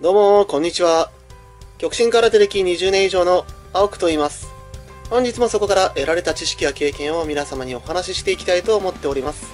どうもこんにちは。極真空手歴20年以上の青くと言います。本日もそこから得られた知識や経験を皆様にお話ししていきたいと思っております。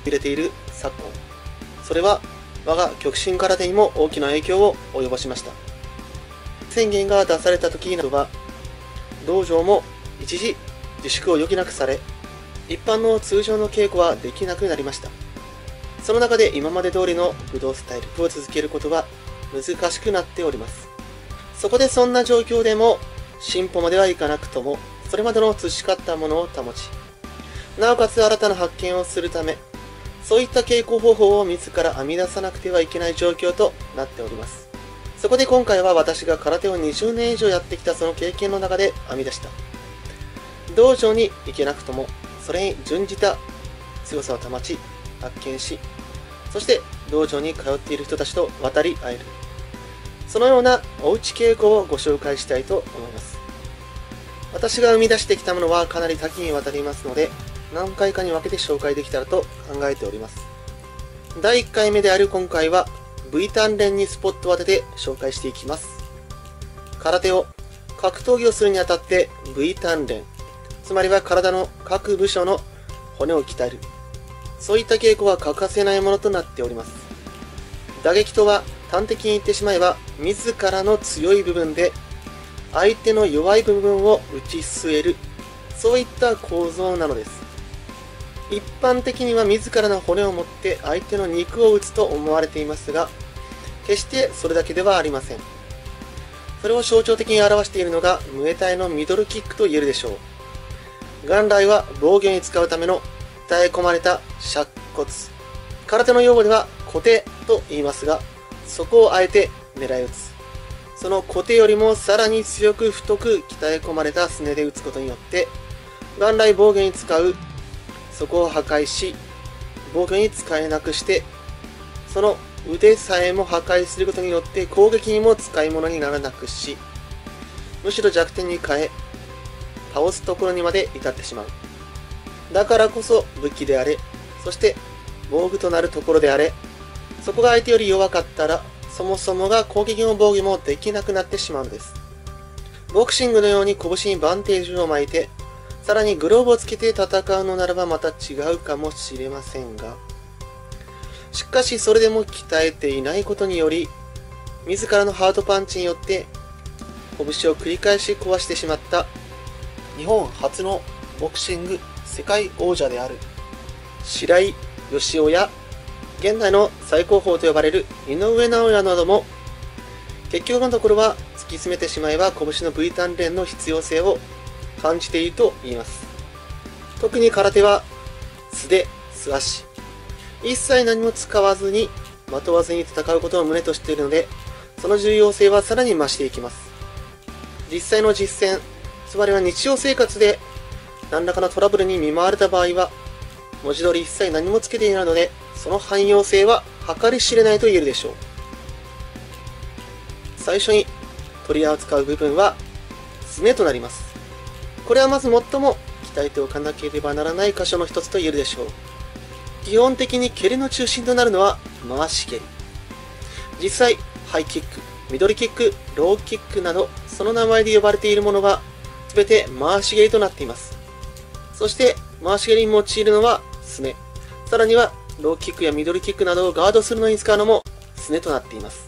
入れている昨今、それは我が極真空手にも大きな影響を及ぼしました。宣言が出された時などは道場も一時自粛を余儀なくされ、一般の通常の稽古はできなくなりました。その中で今まで通りの武道スタイルを続けることは難しくなっております。そこでそんな状況でも進歩まではいかなくともそれまでの培ったものを保ち、なおかつ新たな発見をするため、そういった稽古方法を自ら編み出さなくてはいけない状況となっております。そこで今回は私が空手を20年以上やってきたその経験の中で編み出した道場に行けなくともそれに準じた強さを保ち発見し、そして道場に通っている人たちと渡り合える、そのようなおうち稽古をご紹介したいと思います。私が生み出してきたものはかなり多岐にわたりますので、何回かに分けて紹介できたらと考えております。第1回目である今回は V 鍛錬にスポットを当てて紹介していきます。空手を格闘技をするにあたって V 鍛錬、つまりは体の各部署の骨を鍛える、そういった稽古は欠かせないものとなっております。打撃とは端的に言ってしまえば、自らの強い部分で相手の弱い部分を打ち据える、そういった構造なのです。一般的には自らの骨を持って相手の肉を打つと思われていますが、決してそれだけではありません。それを象徴的に表しているのがムエタイのミドルキックと言えるでしょう。元来は防御に使うための鍛え込まれた尺骨、空手の用語では小手と言いますが、そこをあえて狙い撃つ。その小手よりもさらに強く太く鍛え込まれたすねで打つことによって、元来防御に使うそこを破壊し、防御に使えなくして、その腕さえも破壊することによって攻撃にも使い物にならなくし、むしろ弱点に変え、倒すところにまで至ってしまう。だからこそ武器であれ、そして防具となるところであれ、そこが相手より弱かったら、そもそもが攻撃も防御もできなくなってしまうのです。ボクシングのように拳にバンテージを巻いて、さらにグローブをつけて戦うのならばまた違うかもしれませんが、しかしそれでも鍛えていないことにより、自らのハートパンチによって拳を繰り返し壊してしまった日本初のボクシング世界王者である白井義雄や現代の最高峰と呼ばれる井上尚弥なども、結局のところは突き詰めてしまえば拳の V 鍛錬の必要性を感じていると言います。特に空手は素手、素足、一切何も使わずにまとわずに戦うことを旨としているので、その重要性はさらに増していきます。実際の実践、つまりは日常生活で何らかのトラブルに見舞われた場合は、文字通り一切何もつけていないので、その汎用性は計り知れないと言えるでしょう。最初に取り扱う部分はすねとなります。これはまず最も鍛えておかなければならない箇所の一つと言えるでしょう。基本的に蹴りの中心となるのは回し蹴り。実際、ハイキック、ミドルキック、ローキックなど、その名前で呼ばれているものは全て回し蹴りとなっています。そして回し蹴りに用いるのはすね。さらにはローキックやミドルキックなどをガードするのに使うのもすねとなっています。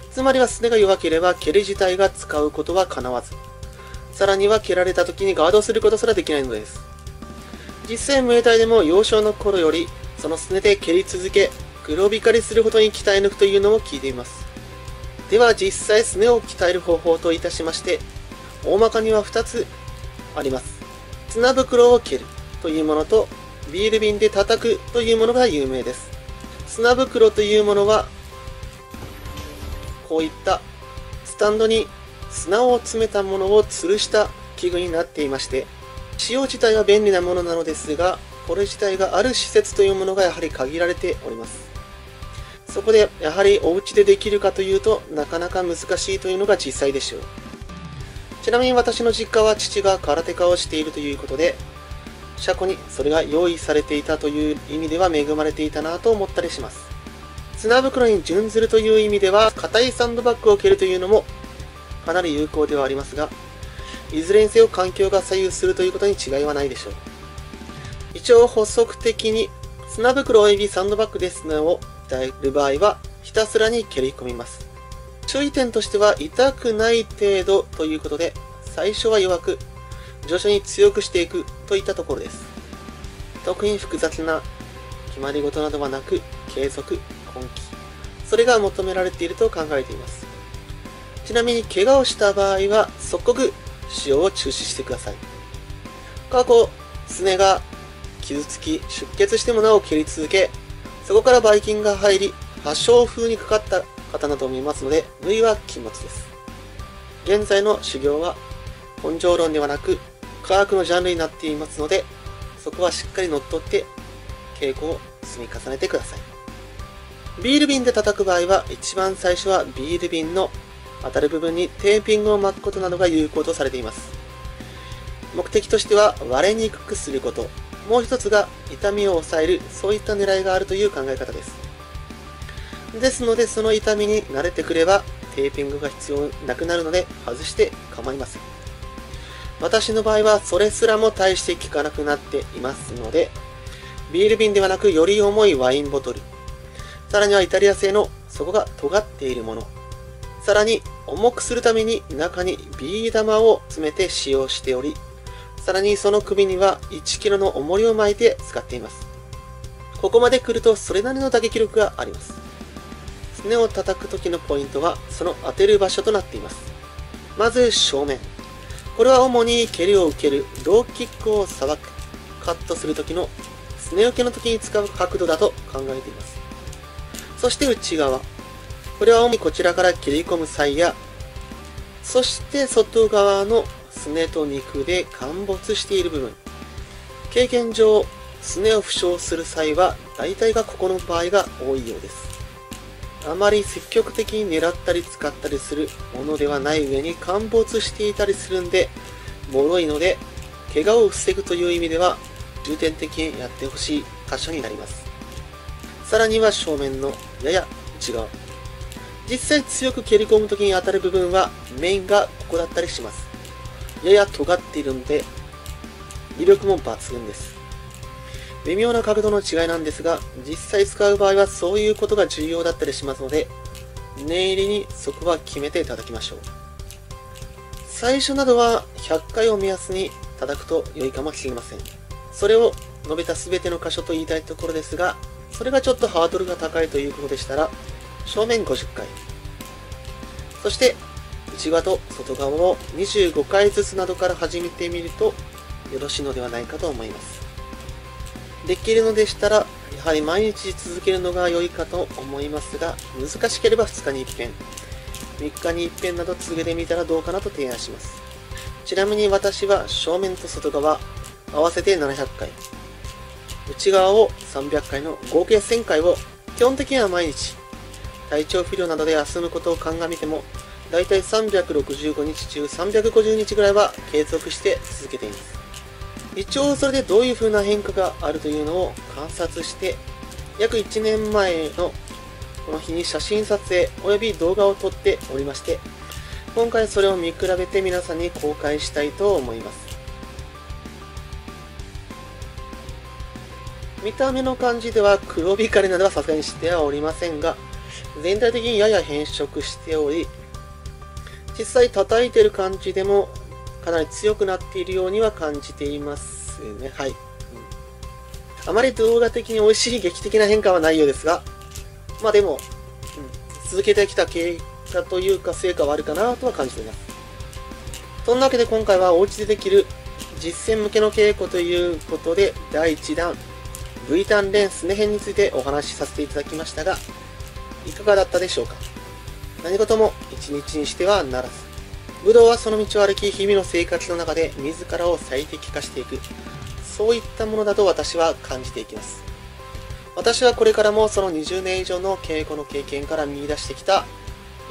つまりはすねが弱ければ蹴り自体が使うことは叶わず、さらには蹴られた時にガードすることすらできないのです。実際ムエタイでも幼少の頃よりそのすねで蹴り続け、黒光りするほどに鍛え抜くというのを聞いています。では実際すねを鍛える方法といたしまして、大まかには2つあります。砂袋を蹴るというものと、ビール瓶で叩くというものが有名です。砂袋というものは、こういったスタンドに砂を詰めたものを吊るした器具になっていまして、使用自体は便利なものなのですが、これ自体がある施設というものがやはり限られております。そこでやはりお家でできるかというとなかなか難しいというのが実際でしょう。ちなみに私の実家は父が空手家をしているということで、車庫にそれが用意されていたという意味では恵まれていたなと思ったりします。砂袋に準ずるという意味では、硬いサンドバッグを蹴るというのもかなり有効ではありますが、いずれにせよ環境が左右するということに違いはないでしょう。一応補足的に、砂袋及びサンドバッグで砂を鍛える場合は、ひたすらに蹴り込みます。注意点としては、痛くない程度ということで、最初は弱く、徐々に強くしていくといったところです。特に複雑な決まり事などはなく、継続、根気。それが求められていると考えています。ちなみに、怪我をした場合は、即刻使用を中止してください。過去、すねが傷つき、出血してもなお蹴り続け、そこからばい菌が入り、破傷風にかかった方などもいますので、無理は禁物です。現在の修行は、根性論ではなく、科学のジャンルになっていますので、そこはしっかり乗っ取って、稽古を積み重ねてください。ビール瓶で叩く場合は、一番最初はビール瓶の当たる部分にテーピングを巻くことなどが有効とされています。目的としては割れにくくすること、もう一つが痛みを抑える、そういった狙いがあるという考え方です。ですので、その痛みに慣れてくればテーピングが必要なくなるので外して構いません。私の場合はそれすらも大して効かなくなっていますので、ビール瓶ではなくより重いワインボトル、さらにはイタリア製の底が尖っているもの、さらに重くするために中にビー玉を詰めて使用しており、さらにその首には 1kg の重りを巻いて使っています。ここまで来るとそれなりの打撃力があります。すねを叩く時のポイントはその当てる場所となっています。まず正面。これは主に蹴りを受けるローキックをさばく、カットする時のすね受けの時に使う角度だと考えています。そして内側。これは主にこちらから切り込む際や、そして外側のすねと肉で陥没している部分。経験上、すねを負傷する際は大体がここの場合が多いようです。あまり積極的に狙ったり使ったりするものではない上に陥没していたりするんで、脆いので、怪我を防ぐという意味では重点的にやってほしい箇所になります。さらには正面のやや内側。実際強く蹴り込むときに当たる部分はメインがここだったりします。やや尖っているので、威力も抜群です。微妙な角度の違いなんですが、実際使う場合はそういうことが重要だったりしますので、念入りにそこは決めていただきましょう。最初などは100回を目安に叩くと良いかもしれません。それを述べた全ての箇所と言いたいところですが、それがちょっとハードルが高いということでしたら、正面50回、そして内側と外側を25回ずつなどから始めてみるとよろしいのではないかと思います。できるのでしたら、やはり毎日続けるのが良いかと思いますが、難しければ2日に一遍、3日に一遍など続けてみたらどうかなと提案します。ちなみに私は正面と外側合わせて700回、内側を300回の合計1000回を基本的には毎日、体調不良などで休むことを鑑みても、だいたい365日中350日ぐらいは継続して続けています。一応それでどういう風な変化があるというのを観察して、約1年前のこの日に写真撮影及び動画を撮っておりまして、今回それを見比べて皆さんに公開したいと思います。見た目の感じでは黒光りなどはさすがにしてはおりませんが、全体的にやや変色しており、実際叩いてる感じでもかなり強くなっているようには感じていますね。はい。あまり動画的に美味しい劇的な変化はないようですが、まあでも、続けてきた経過というか成果はあるかなとは感じています。そんなわけで今回はお家でできる実践向けの稽古ということで、第1弾、V 鍛錬すね編についてお話しさせていただきましたが、いかがだったでしょうか。何事も一日にしてはならず、武道はその道を歩き、日々の生活の中で自らを最適化していく、そういったものだと私は感じていきます。私はこれからもその20年以上の稽古の経験から見出してきた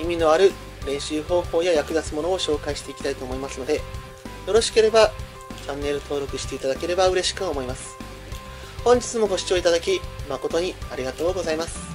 意味のある練習方法や役立つものを紹介していきたいと思いますので、よろしければチャンネル登録していただければ嬉しく思います。本日もご視聴いただき誠にありがとうございます。